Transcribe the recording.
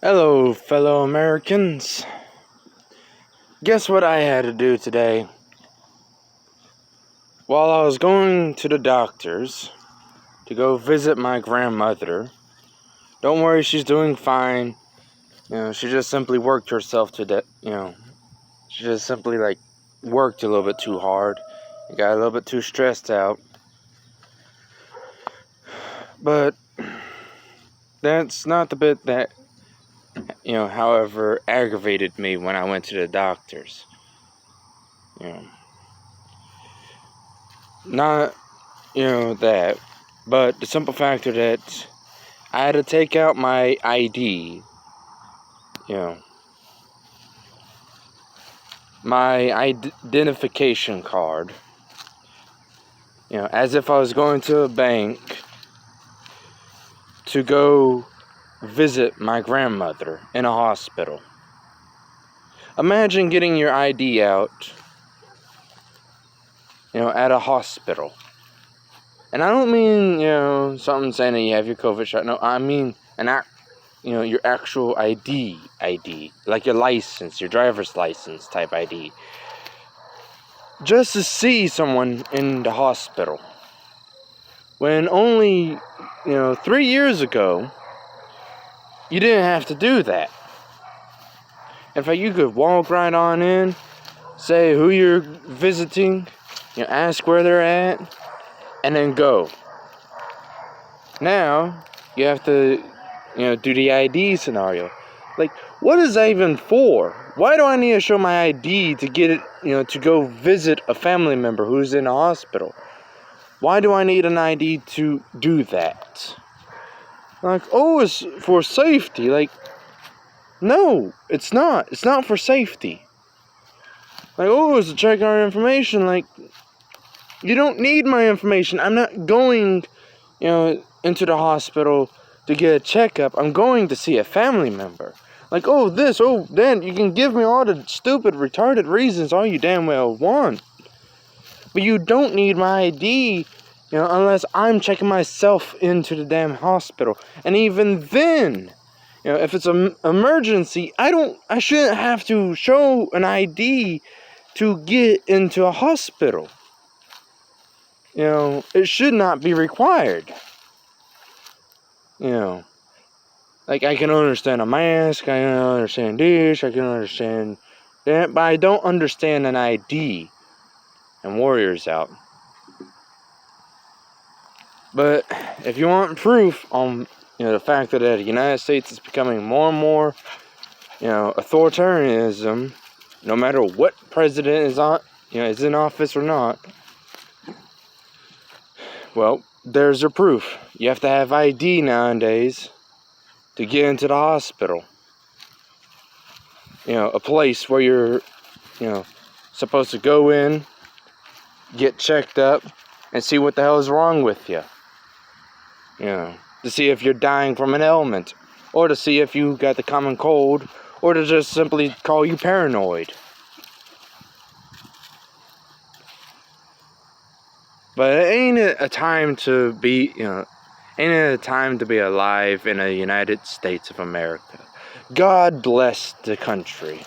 Hello, fellow Americans. Guess what I had to do today? While I was going to the doctor's to go visit my grandmother. Don't worry, she's doing fine. She just simply worked herself to death. She just simply worked a little bit too hard. Got a little bit too stressed out. But that's not the bit that, however, aggravated me when I went to the doctor's. Not, that, but the simple factor that I had to take out my ID, my identification card, as if I was going to a bank to go visit my grandmother in a hospital. Imagine getting your ID out, at a hospital. And I don't mean, something saying that you have your COVID shot. No, I mean your actual ID, like your license, your driver's license type ID. Just to see someone in the hospital. When only, 3 years ago, you didn't have to do that. In fact, you could walk right on in, say who you're visiting, ask where they're at, and then go. Now, you have to, do the ID scenario. What is that even for? Why do I need to show my ID to get it, to go visit a family member who's in a hospital? Why do I need an ID to do that? It's for safety. No, it's not. It's not for safety. It's to check our information. You don't need my information. I'm not going, into the hospital to get a checkup. I'm going to see a family member. Then you can give me all the stupid, retarded reasons all you damn well want. But you don't need my ID, unless I'm checking myself into the damn hospital. And even then, if it's an emergency, I shouldn't have to show an ID to get into a hospital. It should not be required. I can understand a mask, I can understand this, I can understand that, but I don't understand an ID and Warriors out. But if you want proof on, the fact that the United States is becoming more and more, authoritarianism, no matter what president is in office or not, well, there's your proof. You have to have ID nowadays to get into the hospital. A place where you're, supposed to go in, get checked up, and see what the hell is wrong with you. To see if you're dying from an ailment, or to see if you got the common cold, or to just simply call you paranoid. But it ain't a time to be, ain't it a time to be alive in the United States of America. God bless the country.